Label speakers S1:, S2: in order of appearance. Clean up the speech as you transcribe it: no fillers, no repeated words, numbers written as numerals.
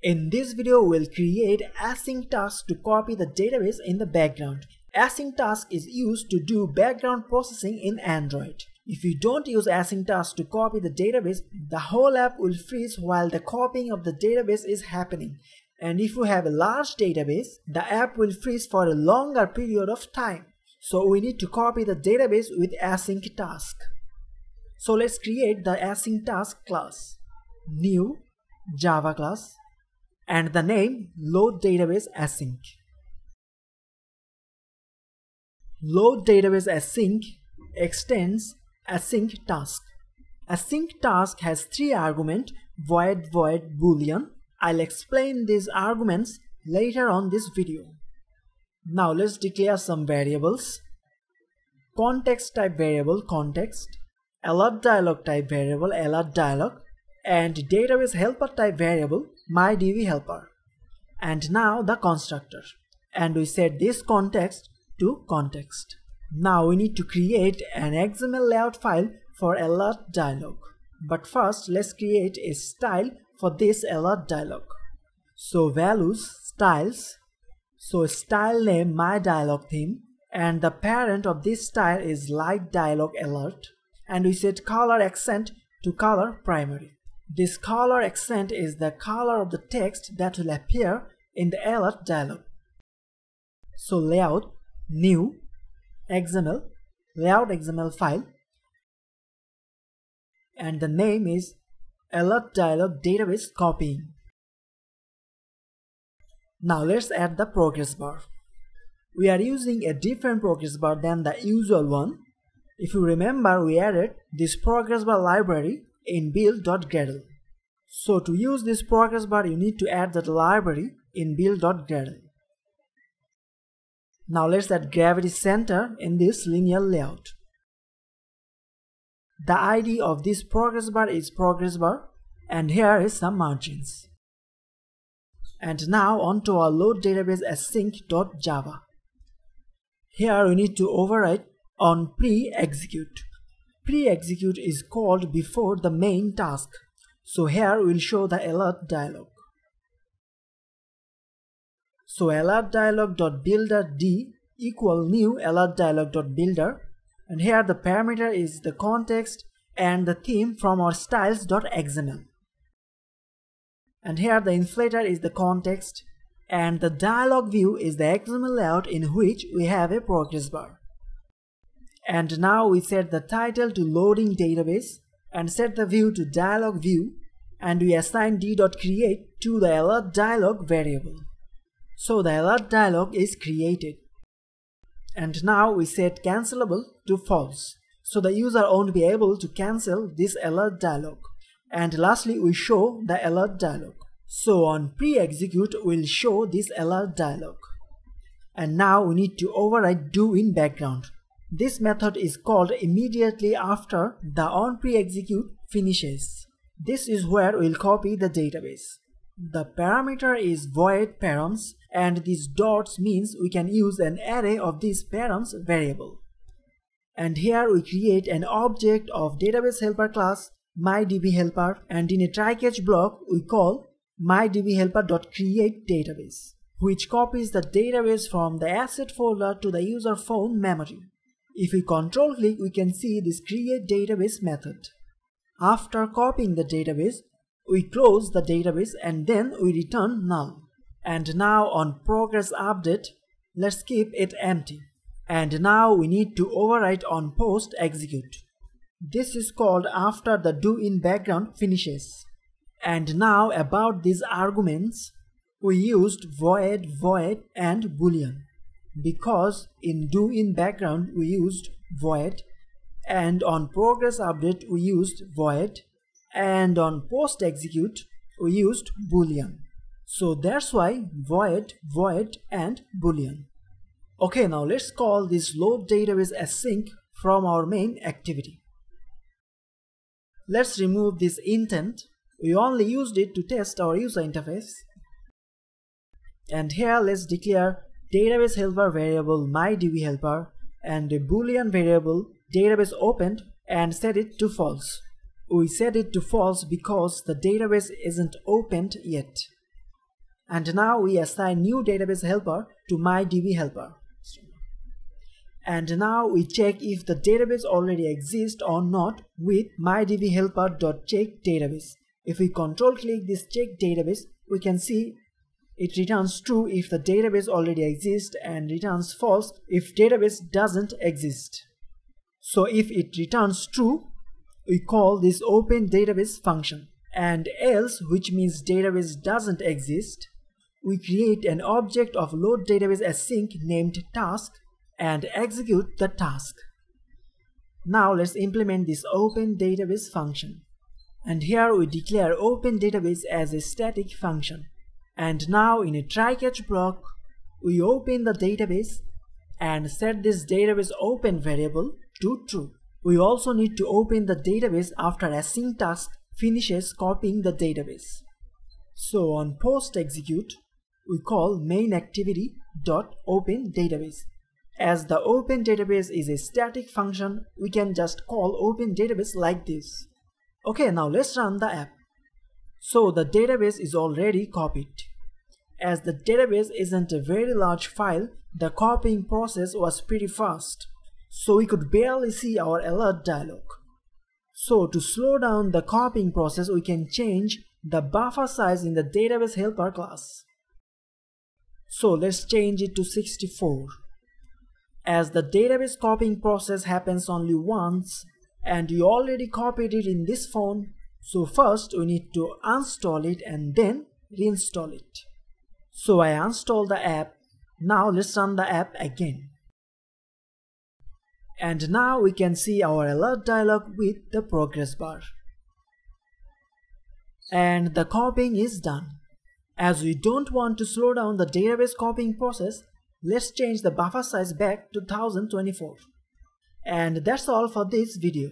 S1: In this video, we'll create async task to copy the database in the background. Async task is used to do background processing in Android. If you don't use async task to copy the database, the whole app will freeze while the copying of the database is happening. And if you have a large database, the app will freeze for a longer period of time. So we need to copy the database with async task. So let's create the async task class. New Java class. And the name load database async. Load database async extends async task. Async task has three arguments: void, void, boolean. I'll explain these arguments later on this video. Now let's declare some variables. Context type variable context, alert dialog type variable alert dialog, and database helper type variable mydbhelper. And now the constructor, and we set this context to context. Now we need to create an XML layout file for alert dialog. But first let's create a style for this alert dialog. So values styles, so style name myDialog theme, and the parent of this style is light dialog alert, and we set color accent to color primary. This color accent is the color of the text that will appear in the alert dialog. So layout new XML layout XML file, and the name is alert dialog database copying. Now let's add the progress bar. We are using a different progress bar than the usual one. If you remember, we added this progress bar library in build.gradle. So to use this progress bar, you need to add that library in build.gradle. Now let's add gravity center in this linear layout. The ID of this progress bar is progress bar, and here is some margins. And now onto our load database async.java. Here we need to override on pre-execute. Pre-execute is called before the main task. So here we'll show the alert dialog. So alert dialog.builder d equal new alert dialog.builder, and here the parameter is the context and the theme from our styles.xml. And here the inflator is the context, and the dialog view is the XML layout in which we have a progress bar. And now we set the title to loading database and set the view to dialog view, and we assign d.create to the alert dialog variable. So the alert dialog is created. And now we set cancelable to false, so the user won't be able to cancel this alert dialog. And lastly, we show the alert dialog. So on pre-execute, we'll show this alert dialog. And now we need to override do in background. This method is called immediately after the on pre-execute finishes. This is where we'll copy the database. The parameter is void params, and these dots means we can use an array of these params variable. And here we create an object of database helper class mydbhelper, and in a try-catch block we call mydbhelper.createDatabase, which copies the database from the asset folder to the user phone memory. If we control click, we can see this create database method. After copying the database, we close the database and then we return null. And now on progress update, let's keep it empty. And now we need to overwrite on post execute. This is called after the do in background finishes. And now about these arguments, we used void, void and boolean, because in do in background we used void, and on progress update we used void, and on post execute we used boolean. So that's why void, void and boolean. Okay, now let's call this load database async from our main activity. Let's remove this intent. We only used it to test our user interface. And here let's declare database helper variable mydbhelper and a boolean variable database opened and set it to false. We set it to false because the database isn't opened yet. And now we assign new database helper to MyDB helper. And now we check if the database already exists or not with MyDB helper.check database. If we control click this check database, we can see it returns true if the database already exists and returns false if database doesn't exist. So if it returns true, we call this open database function, and else, which means database doesn't exist, we create an object of load database async named task and execute the task. Now let's implement this open database function. And here we declare open database as a static function. And now in a try-catch block, we open the database and set this database open variable to true. We also need to open the database after async task finishes copying the database. So on post execute, we call main activity dot open database. As the open database is a static function, we can just call open database like this. Okay, now let's run the app. So the database is already copied. As the database isn't a very large file, the copying process was pretty fast, so we could barely see our alert dialog. So to slow down the copying process, we can change the buffer size in the database helper class. So let's change it to 64. As the database copying process happens only once, and you already copied it in this phone, so first we need to uninstall it and then reinstall it. So I uninstalled the app. Now let's run the app again. And now we can see our alert dialog with the progress bar. And the copying is done. As we don't want to slow down the database copying process, let's change the buffer size back to 1024. And that's all for this video.